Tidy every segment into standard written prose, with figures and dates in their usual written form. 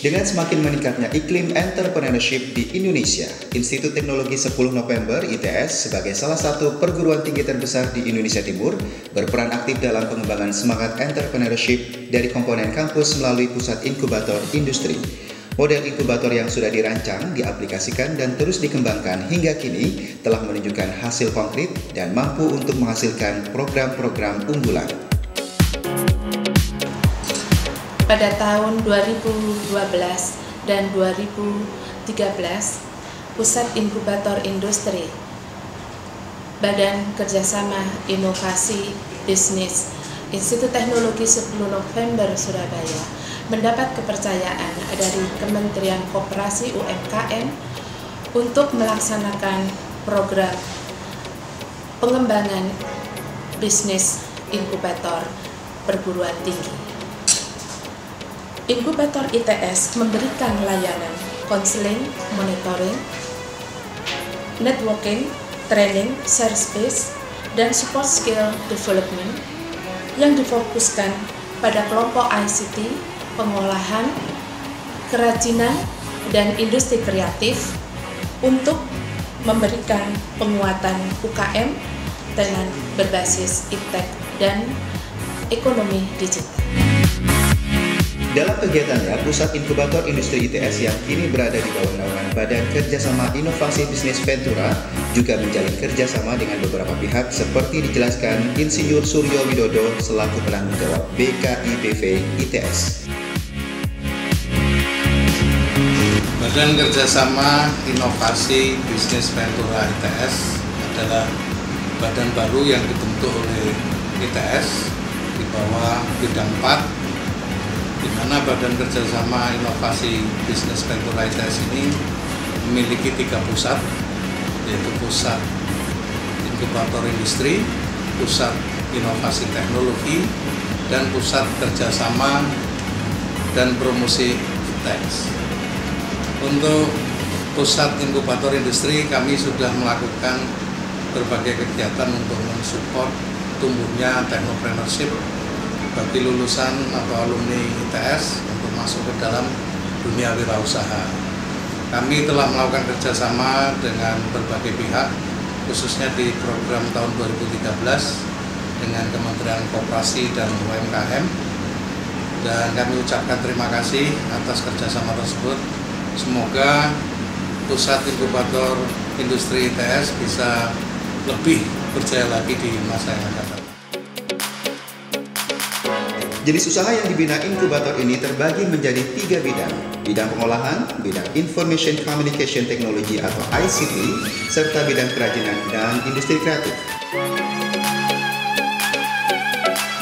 Dengan semakin meningkatnya iklim entrepreneurship di Indonesia, Institut Teknologi 10 November ITS sebagai salah satu perguruan tinggi terbesar di Indonesia Timur berperan aktif dalam pengembangan semangat entrepreneurship dari komponen kampus melalui pusat inkubator industri. Model inkubator yang sudah dirancang, diaplikasikan, dan terus dikembangkan hingga kini telah menunjukkan hasil konkret dan mampu untuk menghasilkan program-program unggulan. Pada tahun 2012 dan 2013, Pusat Inkubator Industri, Badan Kerjasama Inovasi Bisnis, Institut Teknologi 10 November Surabaya mendapat kepercayaan dari Kementerian Koperasi UMKM untuk melaksanakan program pengembangan bisnis inkubator perguruan tinggi. Inkubator ITS memberikan layanan konseling, monitoring, networking, training, service, dan support skill development yang difokuskan pada kelompok ICT, pengolahan, kerajinan, dan industri kreatif untuk memberikan penguatan UKM dengan berbasis iptek dan ekonomi digital. Dalam kegiatannya, Pusat Inkubator Industri ITS yang kini berada di bawah naungan Badan Kerjasama Inovasi Bisnis Ventura juga menjalin kerjasama dengan beberapa pihak seperti dijelaskan Insinyur Suryo Widodo selaku penanggung jawab BKIBV ITS. Badan Kerjasama Inovasi Bisnis Ventura ITS adalah badan baru yang dibentuk oleh ITS di bawah bidang 4, di mana Badan Kerjasama Inovasi Bisnis Ventura ITS ini memiliki 3 pusat, yaitu Pusat Inkubator Industri, Pusat Inovasi Teknologi, dan Pusat Kerjasama dan Promosi ITS. Untuk Pusat Inkubator Industri, kami sudah melakukan berbagai kegiatan untuk mensupport tumbuhnya technopreneurship bagi lulusan atau alumni ITS untuk masuk ke dalam dunia wirausaha. Kami telah melakukan kerjasama dengan berbagai pihak, khususnya di program tahun 2013 dengan Kementerian Koperasi dan UMKM, dan kami ucapkan terima kasih atas kerjasama tersebut. Semoga Pusat Inkubator Industri ITS bisa lebih berjaya lagi di masa yang akan datang. Jenis usaha yang dibina inkubator ini terbagi menjadi 3 bidang. Bidang pengolahan, bidang Information Communication Technology atau ICT, serta bidang kerajinan dan industri kreatif.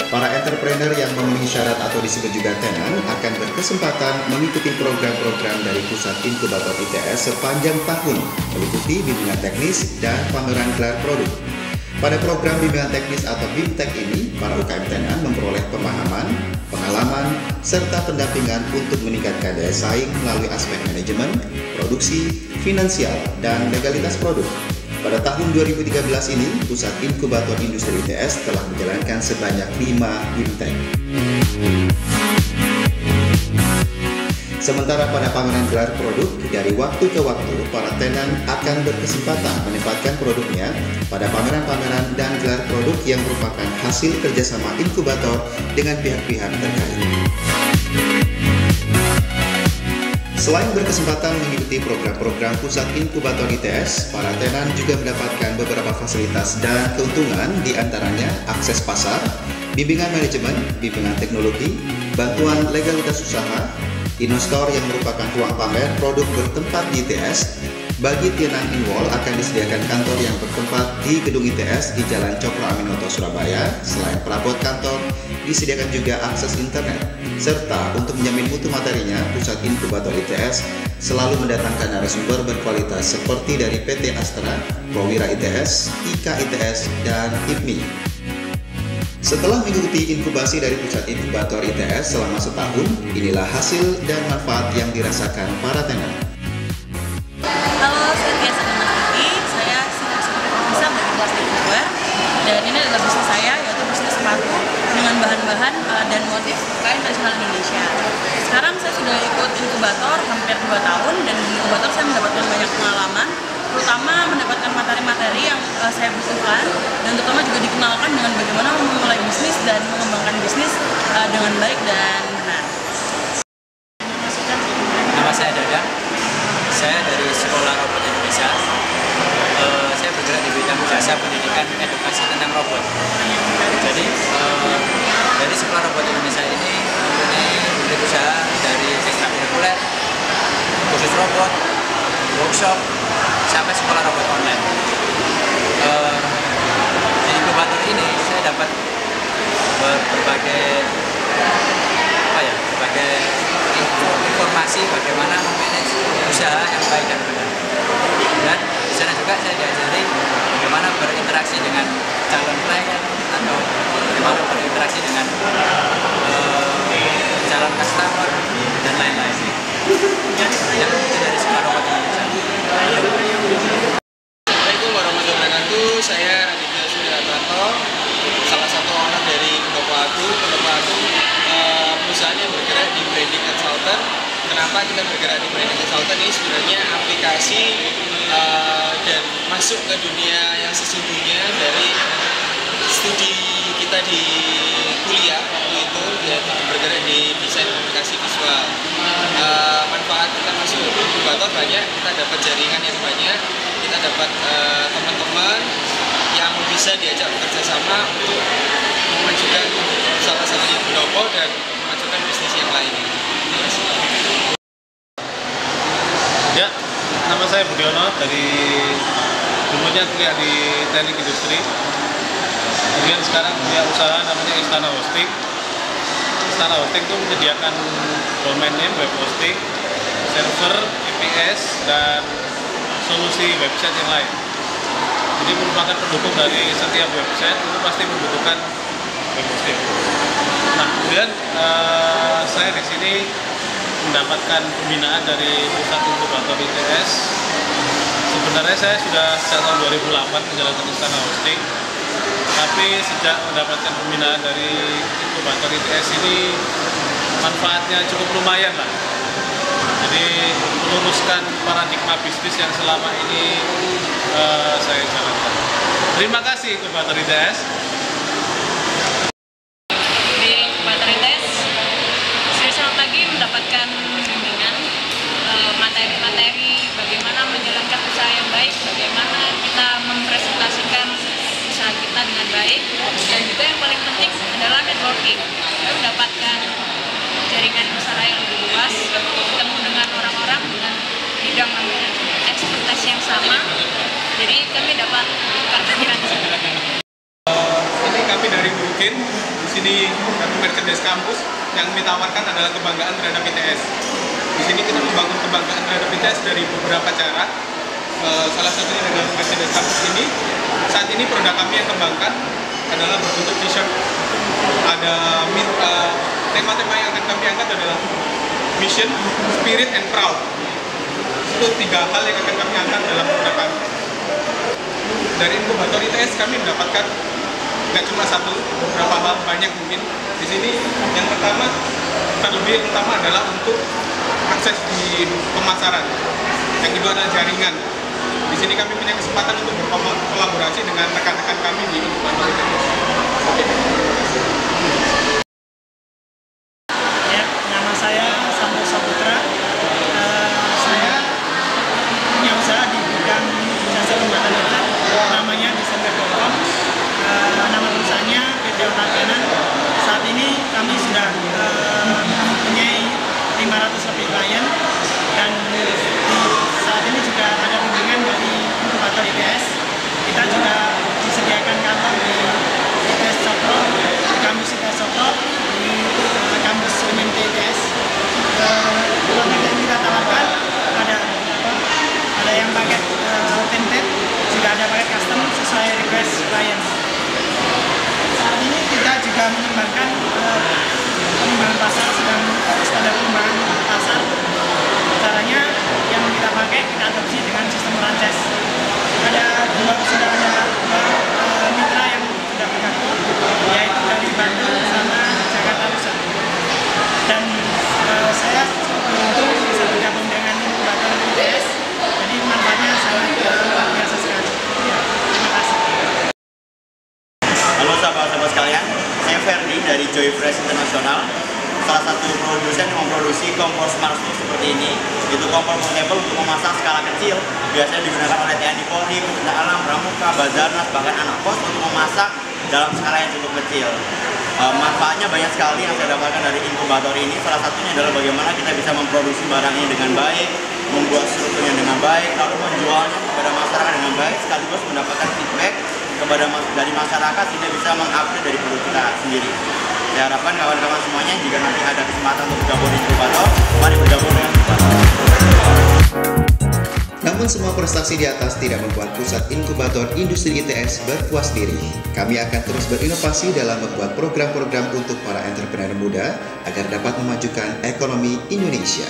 Para entrepreneur yang memenuhi syarat atau disebut juga tenan akan berkesempatan mengikuti program-program dari Pusat Inkubator ITS sepanjang tahun, meliputi bimbingan teknis dan pameran gelar produk. Pada program bimbingan teknis atau BIMTEK ini, para UKM tenan memperoleh pemahaman, pengalaman, serta pendampingan untuk meningkatkan daya saing melalui aspek manajemen, produksi, finansial, dan legalitas produk. Pada tahun 2013 ini, Pusat Inkubator Industri ITS telah menjalankan sebanyak 5 BIMTEK. Sementara pada pameran gelar produk, dari waktu ke waktu, para tenan akan berkesempatan menempatkan produknya pada pameran-pameran dan gelar produk yang merupakan hasil kerjasama inkubator dengan pihak-pihak terkait. Selain berkesempatan mengikuti program-program Pusat Inkubator ITS, para tenan juga mendapatkan beberapa fasilitas dan keuntungan, diantaranya akses pasar, bimbingan manajemen, bimbingan teknologi, bantuan legalitas usaha, InnoStore yang merupakan ruang pamer produk bertempat di ITS. Bagi tenan inwol akan disediakan kantor yang bertempat di gedung ITS di Jalan Cokro Aminoto, Surabaya. Selain perabot kantor, disediakan juga akses internet. Serta untuk menjamin mutu materinya, Pusat Inkubator ITS selalu mendatangkan narasumber berkualitas seperti dari PT Astra, Prawira ITS, IKA ITS, dan IPMI. Setelah mengikuti inkubasi dari Pusat Inkubator ITS selama setahun, inilah hasil dan manfaat yang dirasakan para tenan. Halo, saya Tia Sedemati. Saya bisa dari plastik footwear, dan ini adalah bisnis saya, yaitu bisnis sepatu dengan bahan-bahan dan motif kain tradisional Indonesia. Sekarang saya sudah ikut inkubator hampir 2 tahun, dan di inkubator saya mendapatkan banyak pengalaman, terutama mendapatkan materi-materi yang saya butuhkan, dan terutama juga dikenalkan dengan bagaimana memulai bisnis dan mengembangkan bisnis dengan baik dan benar. Nama saya Dadang, saya dari Sekolah Robot Indonesia. Saya bergerak di bidang jasa pendidikan edukasi tentang robot. Jadi dari Sekolah Robot Indonesia ini mempunyai unit usaha dari ekstrakurikuler, khusus robot, workshop, sampai sekolah robot online. Di inkubator ini saya dapat berbagai informasi bagaimana memanage usaha yang baik dan benar. Dan di sana juga saya diajari bagaimana berinteraksi dengan calon klien atau bagaimana berinteraksi dengan calon customer dan lain-lain. Yang dari Sekolah Robot Indonesia. Assalamualaikum warahmatullahi wabarakatuh. Saya Aditya Suryatranto, salah satu owner dari Pendopo Agung. Pendopo Agung perusahaan yang bergerak di branding consultant. Kenapa kita bergerak di branding consultant? Ini sebenarnya aplikasi dan masuk ke dunia yang sesungguhnya dari studi kita di kuliah waktu itu, yaitu bergerak di desain komunikasi visual. Manfaat kita masuk inkubator banyak, kita dapat jaringan yang banyak, kita dapat teman-teman yang bisa diajak bekerja sama untuk memajukan salah satunya Pendopo dan memajukan bisnis yang lainnya. Ya, nama saya Budiono, dari dulunya kuliah di Teknik Industri. Kemudian sekarang punya usaha namanya Istana Hosting. Istana Hosting itu menyediakan domain name, web hosting, server, VPS, dan solusi website yang lain. Jadi merupakan pendukung dari setiap website, itu pasti membutuhkan web hosting. Nah, kemudian saya di sini mendapatkan pembinaan dari Pusat Inkubator ITS. Sebenarnya saya sudah sejak tahun 2008 menjalankan Istana Hosting, tapi sejak mendapatkan pembinaan dari Inkubator ITS ini manfaatnya cukup lumayan lah. Jadi meluruskan paradigma bisnis yang selama ini saya jalankan. Terima kasih Inkubator ITS. Di inkubator ITS saya selamat pagi mendapatkan bimbingan materi-materi bagaimana menjalankan usaha yang baik, bagaimana kita mempresentasikan usaha kita dengan baik, dan juga yang paling penting adalah networking. Kita mendapatkan jaringan usaha yang lebih luas, ketemu dengan orang-orang dengan bidang ekspertise yang sama, jadi kami dapat tukar pikiran di sini. Ini kami dari Mungkin, di sini kami merchandise kampus yang kami tawarkan adalah kebanggaan terhadap ITS. Di sini kita membangun kebanggaan terhadap ITS dari beberapa cara. Salah satunya dengan merchandise kampus ini. Saat ini produk kami yang kembangkan adalah berbentuk t-shirt. Ada tema-tema yang akan kami angkat adalah mission, spirit, and proud. Itu 3 hal yang akan kami angkat dalam produk kami. Dari inkubator ITS kami mendapatkan nggak cuma satu, beberapa hal, banyak mungkin. Di sini yang pertama, terlebih utama adalah untuk akses di pemasaran. Yang kedua adalah jaringan. Di sini kami punya kesempatan untuk berkolaborasi dengan rekan-rekan kami di inkubator ITS. Ya, nama saya Sambo Saputra. Saya punya usaha di bidang jasa pembuatan iklan, namanya Desainer.com. Nama perusahaannya PT Otakanan. Saat ini kami sudah mempunyai 500 lebih klien, dan saat ini juga ada bimbingan dari inkubator ITS. Kita juga disediakan kantor di Ferdi dari Joy Fresh International, salah satu produsen yang memproduksi kompor smart stove seperti ini. Itu kompor portable untuk memasak skala kecil, biasanya digunakan oleh TNI Polri, pecinta alam, pramuka, Basarnas, bahkan anak kos untuk memasak dalam skala yang cukup kecil. Manfaatnya banyak sekali yang saya dapatkan dari inkubator ini. Salah satunya adalah bagaimana kita bisa memproduksi barang ini dengan baik, membuat strukturnya dengan baik, lalu menjualnya kepada masyarakat dengan baik, sekaligus mendapatkan feedback dari masyarakat sehingga bisa mengupgrade dari produk kita sendiri. Saya harapkan kawan-kawan semuanya jika nanti ada kesempatan untuk bergabung di inkubator, mari bergabung dengan inkubator. Namun semua prestasi di atas tidak membuat Pusat Inkubator Industri ITS berpuas diri. Kami akan terus berinovasi dalam membuat program-program untuk para entrepreneur muda agar dapat memajukan ekonomi Indonesia.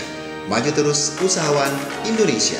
Maju terus usahawan Indonesia.